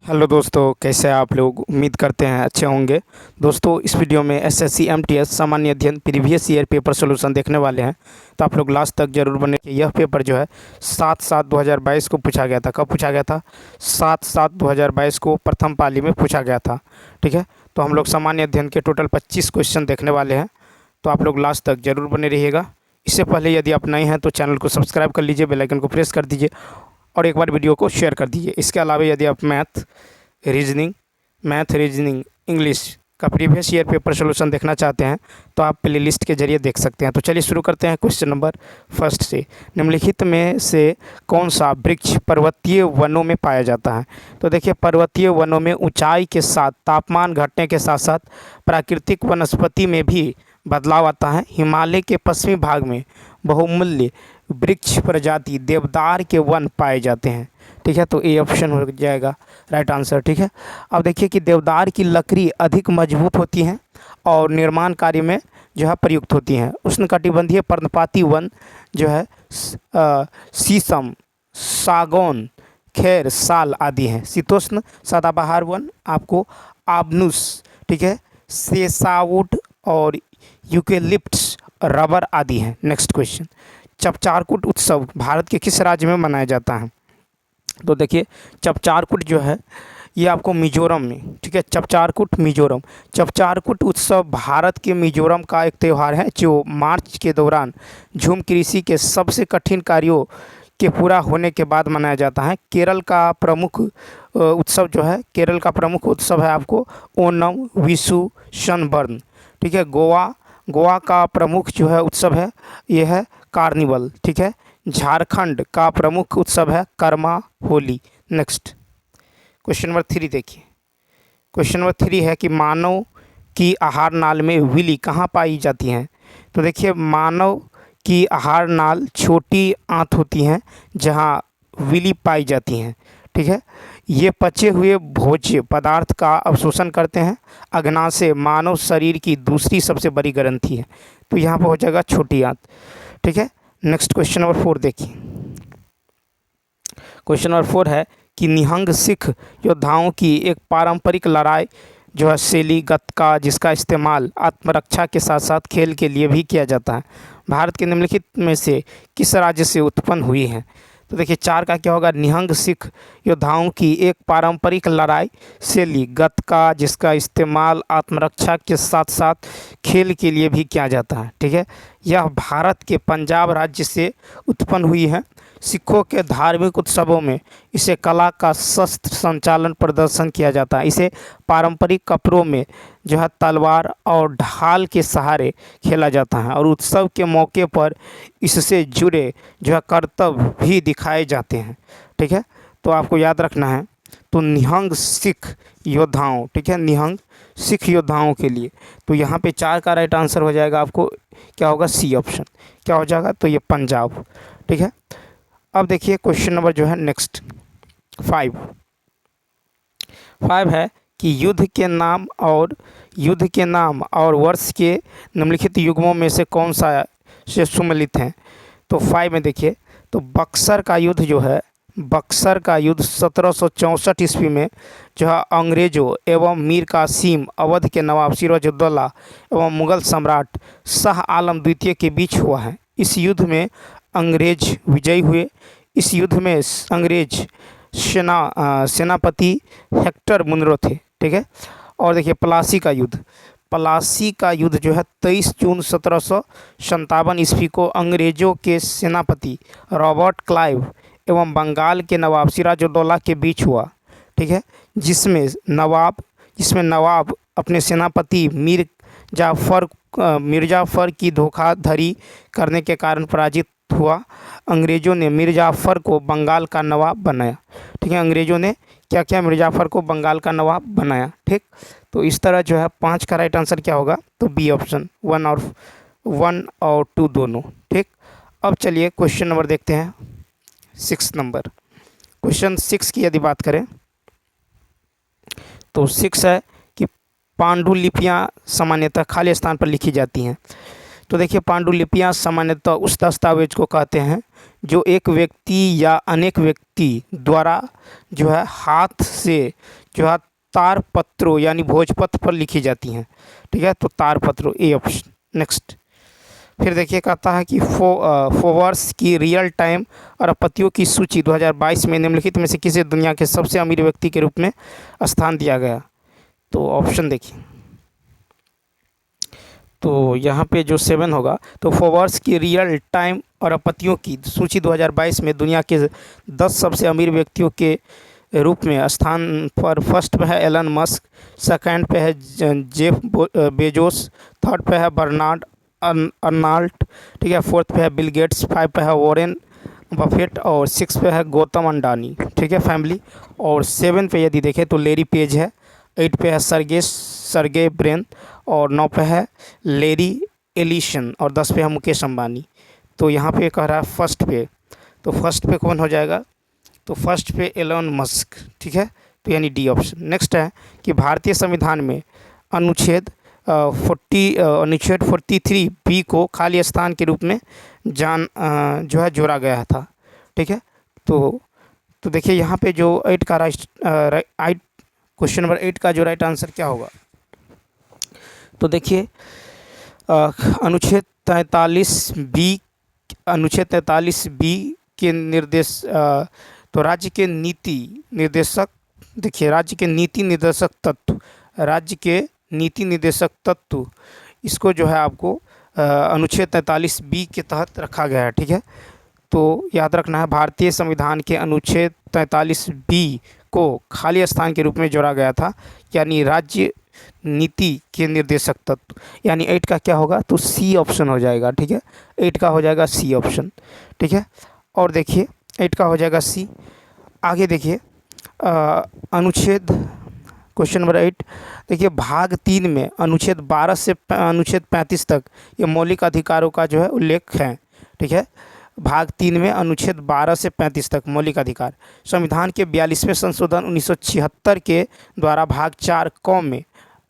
Hello दोस्तों, कैसे हैं आप लोग। उम्मीद करते हैं अच्छे होंगे। दोस्तों, इस वीडियो में एसएससी एमटीएस सामान्य अध्ययन प्रीवियस ईयर पेपर सोल्यूशन देखने वाले हैं। तो आप लोग लास्ट तक जरूर बने। यह पेपर जो है 7/7/2022 को पूछा गया था। कब पूछा गया था? 7/7/2022 को प्रथम पाली में पूछा गया था। ठीक है, तो हम लोग सामान्य अध्ययन के टोटल 25 क्वेश्चन देखने वाले हैं। तो आप लोग लास्ट तक जरूर बने रहिएगा। इससे पहले यदि आप नए हैं तो चैनल को सब्सक्राइब कर लीजिए, बेल आइकन को प्रेस कर दीजिए और एक बार वीडियो को शेयर कर दीजिए। इसके अलावा यदि आप मैथ रीजनिंग इंग्लिश का प्रीवियस ईयर पेपर सोल्यूशन देखना चाहते हैं तो आप प्लेलिस्ट के जरिए देख सकते हैं। तो चलिए शुरू करते हैं क्वेश्चन नंबर फर्स्ट से। निम्नलिखित में से कौन सा वृक्ष पर्वतीय वनों में पाया जाता है? तो देखिए, पर्वतीय वनों में ऊंचाई के साथ तापमान घटने के साथ साथ प्राकृतिक वनस्पति में भी बदलाव आता है। हिमालय के पश्चिमी भाग में बहुमूल्य वृक्ष प्रजाति देवदार के वन पाए जाते हैं। ठीक है, तो ए ऑप्शन हो जाएगा राइट आंसर। ठीक है, अब देखिए कि देवदार की लकड़ी अधिक मजबूत होती हैं और निर्माण कार्य में जो है प्रयुक्त होती हैं। उष्णकटिबंधीय पर्णपाती वन जो है शीशम, सागौन, खैर, साल आदि हैं। शीतोष्ण सदाबहार वन आपको आबनुस, ठीक है, सेसावुड और यूकेलिप्टस, रबर आदि हैं। नेक्स्ट क्वेश्चन, चपचारकुट उत्सव भारत के किस राज्य में मनाया जाता है? तो देखिए, चपचारकुट जो है ये आपको मिजोरम में, ठीक है, चपचारकुट मिजोरम। चपचारकुट उत्सव भारत के मिजोरम का एक त्यौहार है जो मार्च के दौरान झूम कृषि के सबसे कठिन कार्यों के पूरा होने के बाद मनाया जाता है। केरल का प्रमुख उत्सव जो है, केरल का प्रमुख उत्सव है आपको ओणम, विशु, सनबर्न। ठीक है, गोवा का प्रमुख जो है उत्सव है ये है कार्निवल। ठीक है, झारखंड का प्रमुख उत्सव है Karma, Holi. Next question number 3 देखिए। क्वेश्चन नंबर 3 है कि मानव की आहार नाल में विली कहाँ पाई जाती हैं? तो देखिए, मानव की आहार नाल छोटी आंत होती हैं जहाँ विली पाई जाती हैं। ठीक है, ये पचे हुए भोज्य पदार्थ का अवशोषण करते हैं। अग्नाशय मानव शरीर की दूसरी सबसे बड़ी ग्रंथि है, तो यहाँ पर हो जाएगा छोटी आंत। ठीक है, नेक्स्ट क्वेश्चन नंबर 4 देखिए। क्वेश्चन नंबर 4 है कि निहंग सिख योद्धाओं की एक पारंपरिक लड़ाई जो है शैली गतका, जिसका इस्तेमाल आत्मरक्षा के साथ साथ खेल के लिए भी किया जाता है, भारत के निम्नलिखित में से किस राज्य से उत्पन्न हुई है? तो देखिए, 4 का क्या होगा? निहंग सिख योद्धाओं की एक पारंपरिक लड़ाई शैली गतका, जिसका इस्तेमाल आत्मरक्षा के साथ साथ खेल के लिए भी किया जाता है। ठीक है, यह भारत के पंजाब राज्य से उत्पन्न हुई है। सिखों के धार्मिक उत्सवों में इसे कला का शस्त्र संचालन प्रदर्शन किया जाता है। इसे पारंपरिक कपड़ों में जो है तलवार और ढाल के सहारे खेला जाता है और उत्सव के मौके पर इससे जुड़े जो है करतब भी दिखाए जाते हैं। ठीक है, तो आपको याद रखना है। तो निहंग सिख योद्धाओं, ठीक है, निहंग सिख योद्धाओं के लिए तो यहाँ पे 4 का राइट आंसर हो जाएगा आपको क्या होगा? C option. क्या हो जाएगा? तो ये पंजाब। ठीक है, अब देखिए क्वेश्चन नंबर जो है नेक्स्ट 5 है कि युद्ध के नाम और वर्ष के निम्नलिखित युग्मों में से कौन सा से सुमेलित हैं? तो 5 में देखिए, तो बक्सर का युद्ध जो है, बक्सर का युद्ध 1764 ईस्वी में जो है अंग्रेज़ों एवं मीर कासिम अवध के नवाब सिराजुद्दौला एवं मुग़ल सम्राट शाह आलम द्वितीय के बीच हुआ है। इस युद्ध में अंग्रेज विजयी हुए। इस युद्ध में अंग्रेज सेनापति हेक्टर मुनरो थे। ठीक है, और देखिए प्लासी का युद्ध जो है 23 जून 1757 ईस्वी को अंग्रेज़ों के सेनापति रॉबर्ट क्लाइव एवं बंगाल के नवाब सिराजुद्दौला के बीच हुआ। ठीक है, जिसमें नवाब अपने सेनापति मिर्जाफर की धोखाधड़ी करने के कारण पराजित हुआ। अंग्रेज़ों ने मिर्जाफर को बंगाल का नवाब बनाया। ठीक है, अंग्रेज़ों ने क्या किया? मिर्जाफर को बंगाल का नवाब बनाया। ठीक, तो इस तरह जो है 5 का राइट आंसर क्या होगा? तो बी ऑप्शन, 1 और 2 दोनों। ठीक, अब चलिए क्वेश्चन नंबर देखते हैं 6 नंबर। क्वेश्चन 6 की यदि बात करें तो 6 है कि पांडुलिपियाँ सामान्यतः खाली स्थान पर लिखी जाती हैं। तो देखिए पांडुलिपियाँ सामान्यतः उस दस्तावेज को कहते हैं जो एक व्यक्ति या अनेक व्यक्ति द्वारा जो है हाथ से जो है तारपत्रों यानी भोजपत्र पर लिखी जाती हैं। ठीक है, तो तारपत्रों, ए ऑप्शन। नेक्स्ट, फिर देखिए कहता है कि फोर्ब्स की रियल टाइम अरबपतियों की सूची 2022 में निम्नलिखित में से किसे दुनिया के सबसे अमीर व्यक्ति के रूप में स्थान दिया गया। तो ऑप्शन देखिए, तो यहाँ पे जो 7 होगा, तो फोर्ब्स की रियल टाइम अरबपतियों की सूची 2022 में दुनिया के 10 सबसे अमीर व्यक्तियों के रूप में स्थान पर फर्स्ट पे है एलन मस्क, सेकंड पे है जेफ बेजोस, थर्ड पे है बर्नार्ड अर्नाल्ड, ठीक है, फोर्थ पे है बिल गेट्स, 5 पे है वॉरेन बफेट और 6 पे है गौतम अंडानी। ठीक है फैमिली, और 7 पे यदि देखें तो लेरी पेज है, 8 पे है सरगे ब्रेन और 9 पे है लेरी एलिशन और 10 पे है मुकेश अंबानी। तो यहाँ पे कह रहा है फर्स्ट पे, तो फर्स्ट पे कौन हो जाएगा, तो फर्स्ट पे एलन मस्क। ठीक है, तो यानी डी ऑप्शन। नेक्स्ट है कि भारतीय संविधान में अनुच्छेद 43 बी को खाली स्थान के रूप में जो है जोड़ा गया था। ठीक है, तो देखिए यहाँ पे जो 8 का क्वेश्चन नंबर 8 का जो राइट आंसर क्या होगा, तो देखिए अनुच्छेद 43 बी के निर्देश तो राज्य के नीति निर्देशक, देखिए राज्य के नीति निर्देशक तत्व इसको जो है आपको अनुच्छेद 43 बी के तहत रखा गया है। ठीक है, तो याद रखना है भारतीय संविधान के अनुच्छेद 43 बी को खाली स्थान के रूप में जोड़ा गया था, यानी राज्य नीति के निर्देशक तत्व, यानी 8 का क्या होगा, तो सी ऑप्शन हो जाएगा। ठीक है, 8 का हो जाएगा सी ऑप्शन। ठीक है, और देखिए 8 का हो जाएगा सी। आगे देखिए अनुच्छेद क्वेश्चन नंबर 8, देखिए भाग 3 में अनुच्छेद 12 से अनुच्छेद 35 तक ये मौलिक अधिकारों का जो है उल्लेख है। ठीक है, भाग 3 में अनुच्छेद 12 से 35 तक मौलिक अधिकार संविधान के 42वें संशोधन 1976 के द्वारा भाग 4 क में,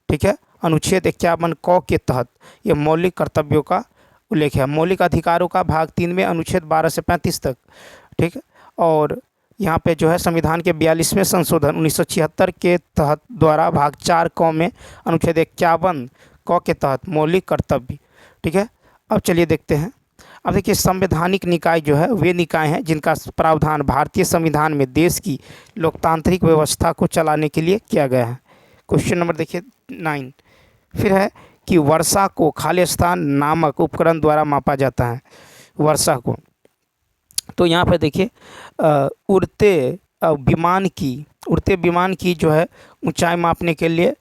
ठीक है, अनुच्छेद 51 क के तहत ये मौलिक कर्तव्यों का उल्लेख है। मौलिक अधिकारों का भाग 3 में अनुच्छेद 12 से 35 तक। ठीक है, और यहाँ पे जो है संविधान के 42वें संशोधन 1976 के तहत द्वारा भाग 4 क में अनुच्छेद 51 क के तहत मौलिक कर्तव्य। ठीक है, अब चलिए देखते हैं। अब देखिए संवैधानिक निकाय जो है वे निकाय हैं जिनका प्रावधान भारतीय संविधान में देश की लोकतांत्रिक व्यवस्था को चलाने के लिए किया गया है। क्वेश्चन नंबर देखिए 9, फिर है कि वर्षा को खाली स्थान नामक उपकरण द्वारा मापा जाता है। वर्षा को, तो यहाँ पे देखिए उड़ते विमान की जो है ऊंचाई मापने के लिए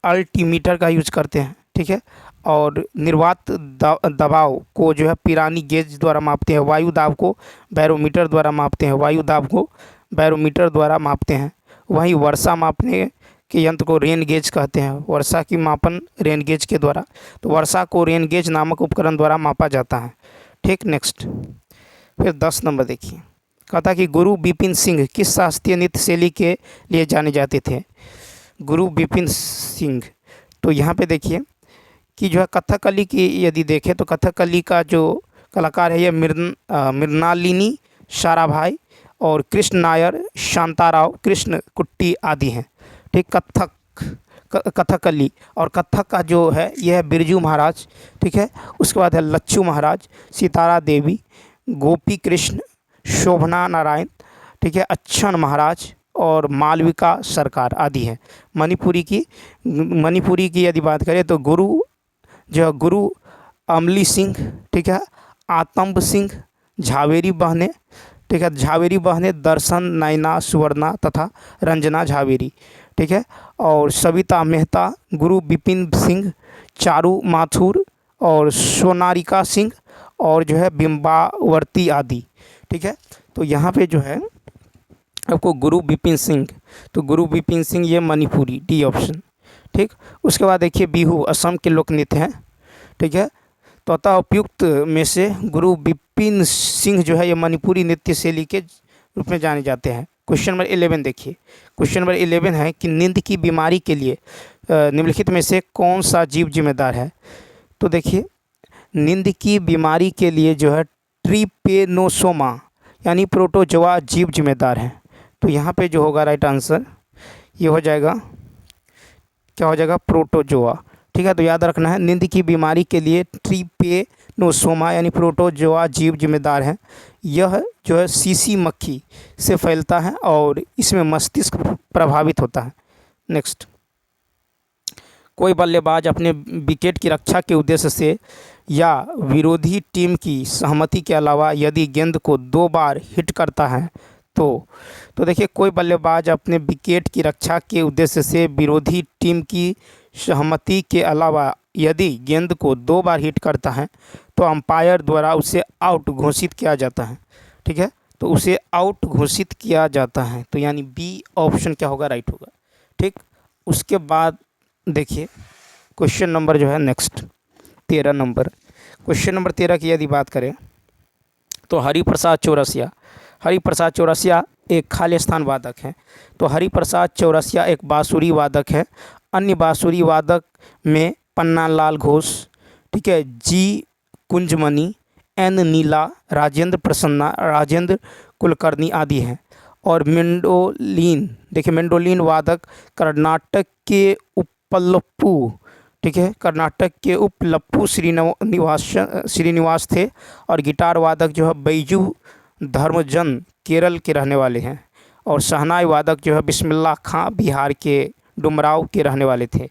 अल्टीमीटर का यूज करते हैं। ठीक है, और निर्वात दबाव को जो है पिरानी गेज द्वारा मापते हैं। वायु दाब को बैरोमीटर द्वारा मापते हैं। वहीं वर्षा मापने के यंत्र को रेन गेज कहते हैं। वर्षा की मापन रेन गेज के द्वारा, तो वर्षा को रेन गेज नामक उपकरण द्वारा मापा जाता है। ठीक, नेक्स्ट, फिर 10 नंबर देखिए, कहता कि गुरु बिपिन सिंह किस शास्त्रीय नृत्य शैली के लिए जाने जाते थे। गुरु बिपिन सिंह, तो यहाँ पे देखिए कि जो है कथकली की यदि देखें तो कथकली का जो कलाकार है ये मृणालिनी साराभाई और कृष्ण नायर, शांताराव, कृष्ण कुट्टी आदि हैं। ठीक, कथकली और कथक का जो है यह है बिरजू महाराज। ठीक है, उसके बाद है लच्छू महाराज, सितारा देवी, गोपी कृष्ण, शोभना नारायण, ठीक है, अच्छन महाराज और मालविका सरकार आदि हैं। मणिपुरी की यदि बात करें तो गुरु अमली सिंह, ठीक है, आतंब सिंह, झावेरी बहने, ठीक है, झावेरी बहने, दर्शन नैना सुवर्णा तथा रंजना झावेरी। ठीक है, और सविता मेहता, गुरु बिपिन सिंह, चारू माथुर और सोनारिका सिंह और जो है बिंबावर्ती आदि। ठीक है, तो यहाँ पे जो है आपको गुरु बिपिन सिंह, तो गुरु बिपिन सिंह ये मणिपुरी, डी ऑप्शन। ठीक, उसके बाद देखिए बिहू असम के लोक नृत्य हैं। ठीक है, तो अतः उपयुक्त में से गुरु बिपिन सिंह जो है ये मणिपुरी नृत्य शैली के रूप में जाने जाते हैं। क्वेश्चन नंबर 11 देखिए, क्वेश्चन नंबर 11 है कि नींद की बीमारी के लिए निम्नलिखित में से कौन सा जीव जिम्मेदार है। तो देखिए नींद की बीमारी के लिए जो है ट्रिपेनोसोमा यानी प्रोटोजोआ जीव जिम्मेदार है। तो यहाँ पे जो होगा राइट आंसर ये हो जाएगा, क्या हो जाएगा, प्रोटोजोआ। ठीक है, तो याद रखना है नींद की बीमारी के लिए ट्रिपेनोसोमा यानी प्रोटोजोआ जीव जिम्मेदार है। यह जो है सीसी मक्खी से फैलता है और इसमें मस्तिष्क प्रभावित होता है। नेक्स्ट, कोई बल्लेबाज अपने विकेट की रक्षा के उद्देश्य से या विरोधी टीम की सहमति के अलावा यदि गेंद को 2 बार हिट करता है तो देखिए कोई बल्लेबाज अपने विकेट की रक्षा के उद्देश्य से विरोधी टीम की सहमति के अलावा यदि गेंद को 2 बार हिट करता है तो अंपायर द्वारा उसे आउट घोषित किया जाता है। ठीक है, तो उसे आउट घोषित किया जाता है, तो यानी बी ऑप्शन क्या होगा, राइट होगा। ठीक, उसके बाद देखिए क्वेश्चन नंबर जो है नेक्स्ट 13 नंबर, क्वेश्चन नंबर 13 की यदि बात करें तो हरिप्रसाद चौरसिया एक खालिस्तान वादक हैं। तो हरिप्रसाद चौरसिया एक बांसुरी वादक है। अन्य बांसुरी वादक में पन्नालाल घोष, ठीक है, जी कुंजमणि, एन नीला, राजेंद्र प्रसन्ना, राजेंद्र कुलकर्णी आदि हैं। और मेंडोलिन, देखिए मेंडोलिन वादक कर्नाटक के उपलप्पू, ठीक है, कर्नाटक के उपलप्पू श्रीनिवास थे। और गिटार वादक जो है बैजू धर्मजन केरल के रहने वाले हैं। और शहनाई वादक जो है बिस्मिल्लाह खां बिहार के डुमराव के रहने वाले थे।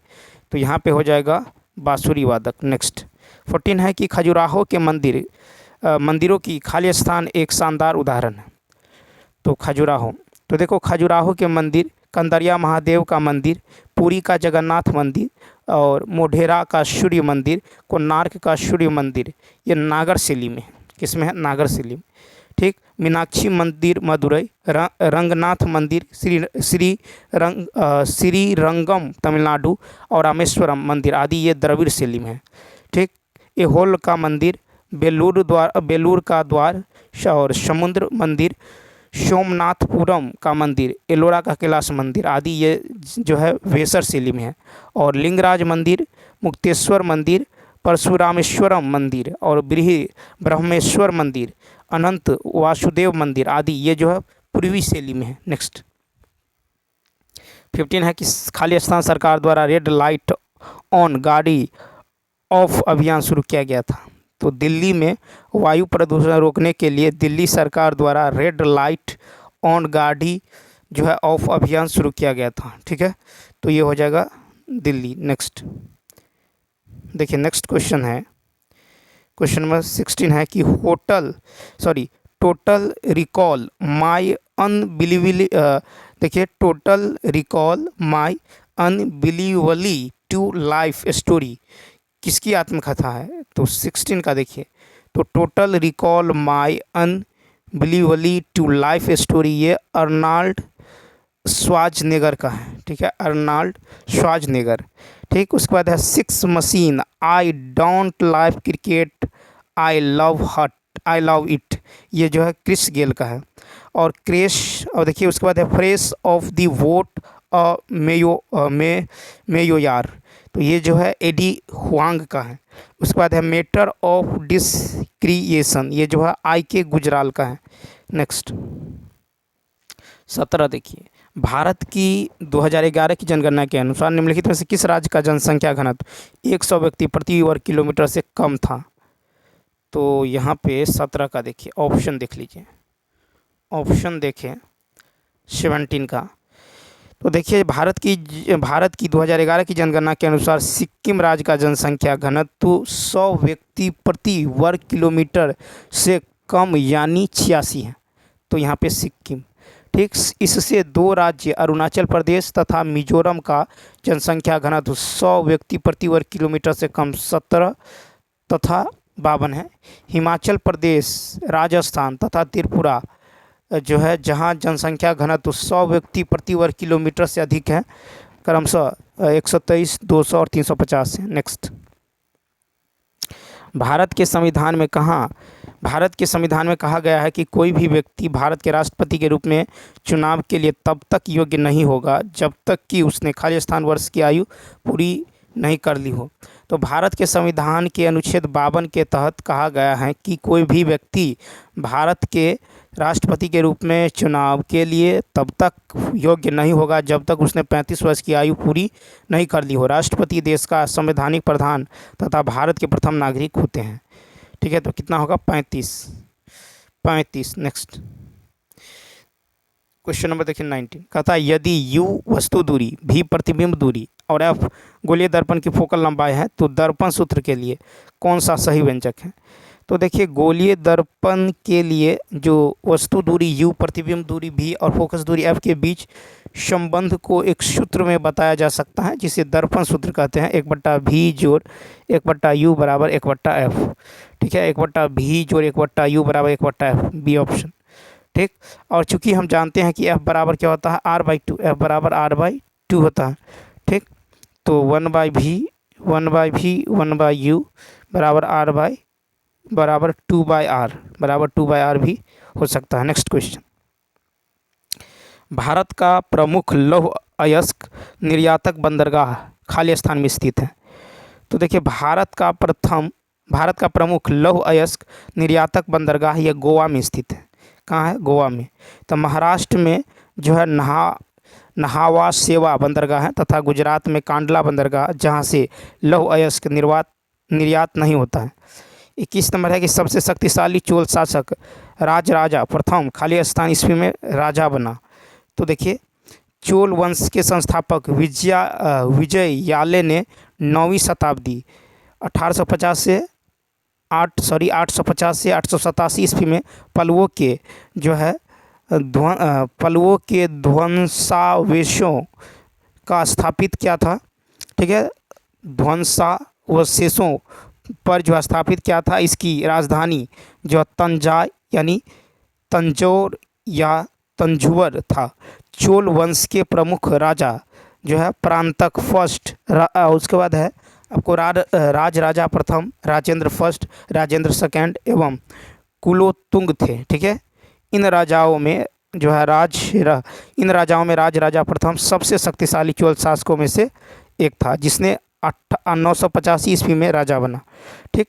तो यहाँ पे हो जाएगा बांसुरी वादक। नेक्स्ट 14 है कि खजुराहो के मंदिरों की खाली स्थान एक शानदार उदाहरण है। तो खजुराहो, तो देखो खजुराहो के मंदिर, कंदरिया महादेव का मंदिर, पुरी का जगन्नाथ मंदिर और मोढेरा का सूर्य मंदिर, कोणार्क का सूर्य मंदिर, ये नागरसिली में है। किसमें है, नागरसिली में। ठीक, मीनाक्षी मंदिर मदुरई, रंगनाथ मंदिर श्रीरंगम तमिलनाडु और रामेश्वरम मंदिर आदि ये द्रविड़ शैली में है। ठीक, एहोल का मंदिर, बेलूर का द्वार और समुद्र मंदिर, सोमनाथपुरम का मंदिर, एलोरा का कैलाश मंदिर आदि ये जो है वेसर शैली में है। और लिंगराज मंदिर, मुक्तेश्वर मंदिर, परशुरामेश्वरम मंदिर और ब्रह्मेश्वर मंदिर, अनंत वासुदेव मंदिर आदि ये जो है पूर्वी शैली में है। नेक्स्ट 15 है कि खाली स्थान सरकार द्वारा रेड लाइट ऑन गाड़ी ऑफ अभियान शुरू किया गया था। तो दिल्ली में वायु प्रदूषण रोकने के लिए दिल्ली सरकार द्वारा रेड लाइट ऑन गाड़ी जो है ऑफ अभियान शुरू किया गया था। ठीक है, तो ये हो जाएगा दिल्ली। नेक्स्ट देखिए नेक्स्ट क्वेश्चन है, क्वेश्चन नंबर 16 है कि total recall my unbelievably true life story किसकी आत्मकथा है। तो 16 का देखिए, तो total recall my unbelievably true life story ये अर्नाल्ड श्वार्ज़नेगर का है। ठीक है, अर्नाल्ड श्वार्ज़नेगर। ठीक, उसके बाद है 6 machine, I don't live cricket, I love it, ये जो है क्रिस गेल का है। और क्रेश, और देखिए उसके बाद है फ्रेश ऑफ द वोट मेयोयार, तो ये जो है एडी हुआंग का है। उसके बाद है मैटर ऑफ डिस्क्रिएशन, ये जो है आई के गुजराल का है। नेक्स्ट 17 देखिए, भारत की 2011 की जनगणना के अनुसार निम्नलिखित में से किस राज्य का जनसंख्या घनत्व 100 व्यक्ति प्रति वर्ग किलोमीटर से कम था। तो यहाँ पे 17 का देखिए ऑप्शन देख लीजिए, ऑप्शन देखें 17 का। तो देखिए भारत की 2011 की जनगणना के अनुसार सिक्किम राज्य का जनसंख्या घनत्व 100 व्यक्ति प्रति वर्ग किलोमीटर से कम यानी 86 है। तो यहाँ पे सिक्किम। ठीक, इससे 2 राज्य अरुणाचल प्रदेश तथा मिजोरम का जनसंख्या घनत्व 100 व्यक्ति प्रति वर्ग किलोमीटर से कम 17 तथा 52 है। हिमाचल प्रदेश, राजस्थान तथा त्रिपुरा जो है जहां जनसंख्या घनत्व 100 व्यक्ति प्रति वर्ग किलोमीटर से अधिक है, क्रमशः 123, 200 और 350 है। नेक्स्ट, भारत के संविधान में कहा गया है कि कोई भी व्यक्ति भारत के राष्ट्रपति के रूप में चुनाव के लिए तब तक योग्य नहीं होगा जब तक कि उसने खालिस्तान वर्ष की आयु पूरी नहीं कर ली हो। तो भारत के संविधान के अनुच्छेद 52 के तहत कहा गया है कि कोई भी व्यक्ति भारत के राष्ट्रपति के रूप में चुनाव के लिए तब तक योग्य नहीं होगा जब तक उसने 35 वर्ष की आयु पूरी नहीं कर ली हो। राष्ट्रपति देश का संवैधानिक प्रधान तथा भारत के प्रथम नागरिक होते हैं। ठीक है, तो कितना होगा? 35। नेक्स्ट क्वेश्चन नंबर देखिए 19। कहता है यदि u वस्तु दूरी, v प्रतिबिंब दूरी और f गोलीय दर्पण की फोकल लंबाई है तो दर्पण सूत्र के लिए कौन सा सही व्यंजक है? तो देखिए गोलीय दर्पण के लिए जो वस्तु दूरी u, प्रतिबिंब दूरी v और फोकस दूरी f के बीच संबंध को एक सूत्र में बताया जा सकता है जिसे दर्पण सूत्र कहते हैं। 1/v जोड़ 1/u बराबर 1/f। ठीक है, 1/v जोड़ 1/u बराबर 1/f, बी ऑप्शन। ठीक, और चूंकि हम जानते हैं कि f बराबर क्या होता है? r/2, f बराबर r/2 होता है। ठीक, तो 1/v 1/u बराबर r बराबर 2/r बराबर 2/r भी हो सकता है। Next question. भारत का प्रमुख लौह अयस्क निर्यातक बंदरगाह खाली स्थान में स्थित है। तो देखिए भारत का प्रमुख लौह अयस्क निर्यातक बंदरगाह यह गोवा में स्थित है। कहाँ है? गोवा में। तो महाराष्ट्र में जो है नहावा सेवा बंदरगाह है तथा गुजरात में कांडला बंदरगाह जहाँ से लौह अयस्क निर्यात नहीं होता है। 21 नंबर है कि सबसे शक्तिशाली चोल शासक राजराजा प्रथम खाली स्थान ईस्वी में राजा बना। तो देखिए चोल वंश के संस्थापक विजय याले ने 9वीं शताब्दी 850 से 887 ईस्वी में पल्लवों के ध्वंसावशेषों का स्थापित किया था। ठीक है, ध्वंसावशेषों पर जो स्थापित किया था। इसकी राजधानी जो तंजौर या तंजुवर था। चोल वंश के प्रमुख राजा जो है परांतक फर्स्ट, उसके बाद है आपको राजराजा प्रथम, राजेंद्र फर्स्ट, राजेंद्र सेकंड एवं कुलोत्तुंग थे। ठीक है, इन राजाओं में राजराजा प्रथम सबसे शक्तिशाली चोल शासकों में से एक था जिसने 985 ईस्वी में राजा बना। ठीक,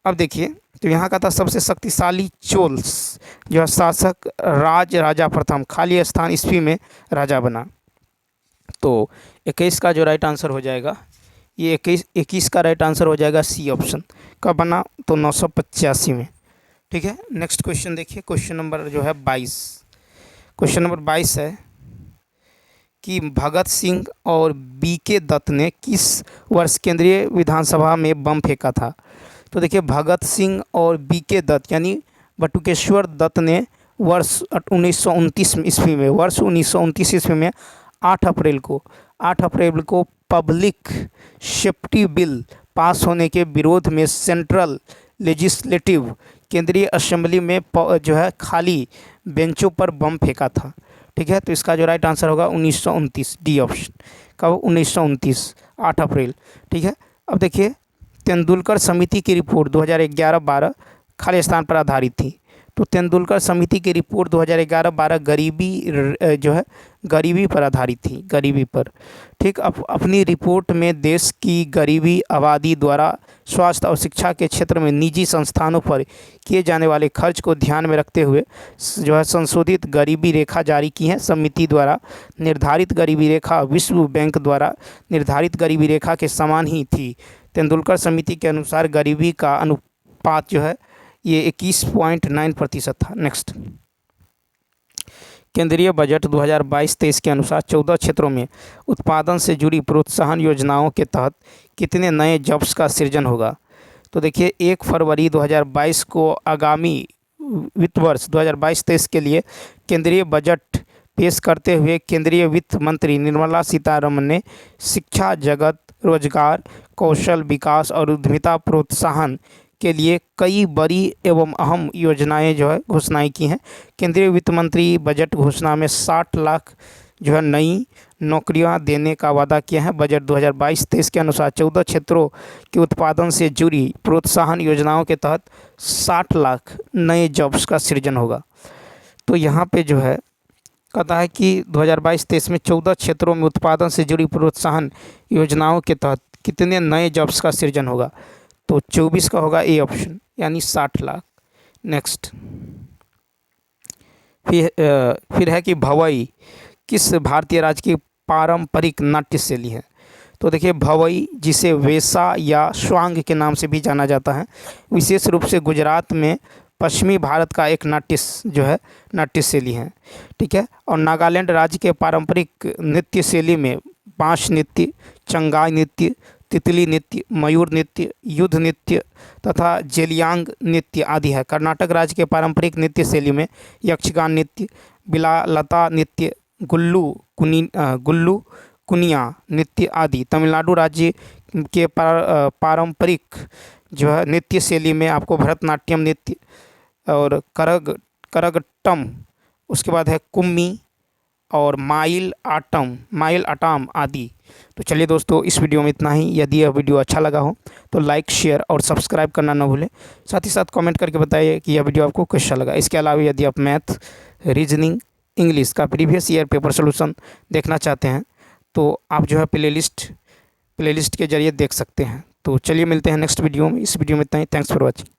अब देखिए तो यहाँ का था सबसे शक्तिशाली चोल जो है शासक राजराजा प्रथम खाली स्थान ईस्वी में राजा बना। तो 21 का जो राइट आंसर हो जाएगा, ये 21 का राइट आंसर हो जाएगा सी ऑप्शन। कब बना? तो 985 में। ठीक है, नेक्स्ट क्वेश्चन देखिए, क्वेश्चन नंबर जो है 22। क्वेश्चन नंबर 22 है कि भगत सिंह और बीके दत्त ने किस वर्ष केंद्रीय विधानसभा में बम फेंका था? तो देखिए भगत सिंह और बीके दत्त यानी बटुकेश्वर दत्त ने वर्ष 1929 ईस्वी में 8 अप्रैल को पब्लिक सेफ्टी बिल पास होने के विरोध में सेंट्रल लेजिस्लेटिव केंद्रीय असेंबली में जो है खाली बेंचों पर बम फेंका था। ठीक है, तो इसका जो राइट आंसर होगा 1929, डी ऑप्शन। कब? 1929, 8 अप्रैल। ठीक है, अब देखिए तेंदुलकर समिति की रिपोर्ट 2011-12 खाली स्थान पर आधारित थी। तो तेंदुलकर समिति की रिपोर्ट 2011-12 गरीबी पर आधारित थी, गरीबी पर। ठीक, अपनी रिपोर्ट में देश की गरीबी आबादी द्वारा स्वास्थ्य और शिक्षा के क्षेत्र में निजी संस्थानों पर किए जाने वाले खर्च को ध्यान में रखते हुए जो है संशोधित गरीबी रेखा जारी की है। समिति द्वारा निर्धारित गरीबी रेखा विश्व बैंक द्वारा निर्धारित गरीबी रेखा के समान ही थी। तेंदुलकर समिति के अनुसार गरीबी का अनुपात जो है ये 21.9% था। नेक्स्ट, केंद्रीय बजट 2022-23 के अनुसार 14 क्षेत्रों में उत्पादन से जुड़ी प्रोत्साहन योजनाओं के तहत कितने नए जॉब्स का सृजन होगा? तो देखिए 1 फरवरी 2022 को आगामी वित्त वर्ष 2022-23 के लिए केंद्रीय बजट पेश करते हुए केंद्रीय वित्त मंत्री निर्मला सीतारमण ने शिक्षा जगत, रोजगार, कौशल विकास और उद्यमिता प्रोत्साहन के लिए कई बड़ी एवं अहम योजनाएं जो है घोषणाएं की हैं। केंद्रीय वित्त मंत्री बजट घोषणा में 60 लाख जो है नई नौकरियां देने का वादा किया है। बजट 2022-23 के अनुसार 14 क्षेत्रों के उत्पादन से जुड़ी प्रोत्साहन योजनाओं के तहत 60 लाख नए जॉब्स का सृजन होगा। तो यहाँ पे जो है कहता है कि 2022-23 में 14 क्षेत्रों में उत्पादन से जुड़ी प्रोत्साहन योजनाओं के तहत कितने नए जॉब्स का सृजन होगा? तो 24 का होगा ए ऑप्शन, यानी 60 लाख। नेक्स्ट फिर है कि भवई किस भारतीय राज्य की पारंपरिक नाट्य शैली है? तो देखिए, भवई जिसे वेसा या स्वांग के नाम से भी जाना जाता है, विशेष रूप से गुजरात में पश्चिमी भारत का एक नाट्य शैली है। ठीक है। और नागालैंड राज्य के पारंपरिक नृत्य शैली में बांस नृत्य, चंगाई नृत्य, तितली नृत्य, मयूर नृत्य, युद्ध नृत्य तथा जेलियांग नृत्य आदि है। कर्नाटक राज्य के पारंपरिक नृत्य शैली में यक्षगान नृत्य, बिलालता नृत्य, गुल्लू कुनिया नृत्य आदि। तमिलनाडु राज्य के पारंपरिक नृत्य शैली में आपको भरतनाट्यम नृत्य और करगट्टम, उसके बाद है कुम्मी और माइल आटाम आदि। तो चलिए दोस्तों, इस वीडियो में इतना ही। यदि यह वीडियो अच्छा लगा हो तो लाइक, शेयर और सब्सक्राइब करना न भूलें। साथ ही साथ कमेंट करके बताइए कि यह वीडियो आपको कैसा लगा। इसके अलावा यदि आप मैथ, रीजनिंग, इंग्लिश का प्रीवियस ईयर पेपर सोल्यूशन देखना चाहते हैं तो आप प्लेलिस्ट के जरिए देख सकते हैं। तो चलिए मिलते हैं नेक्स्ट वीडियो में। इस वीडियो में इतना ही। Thanks for watching.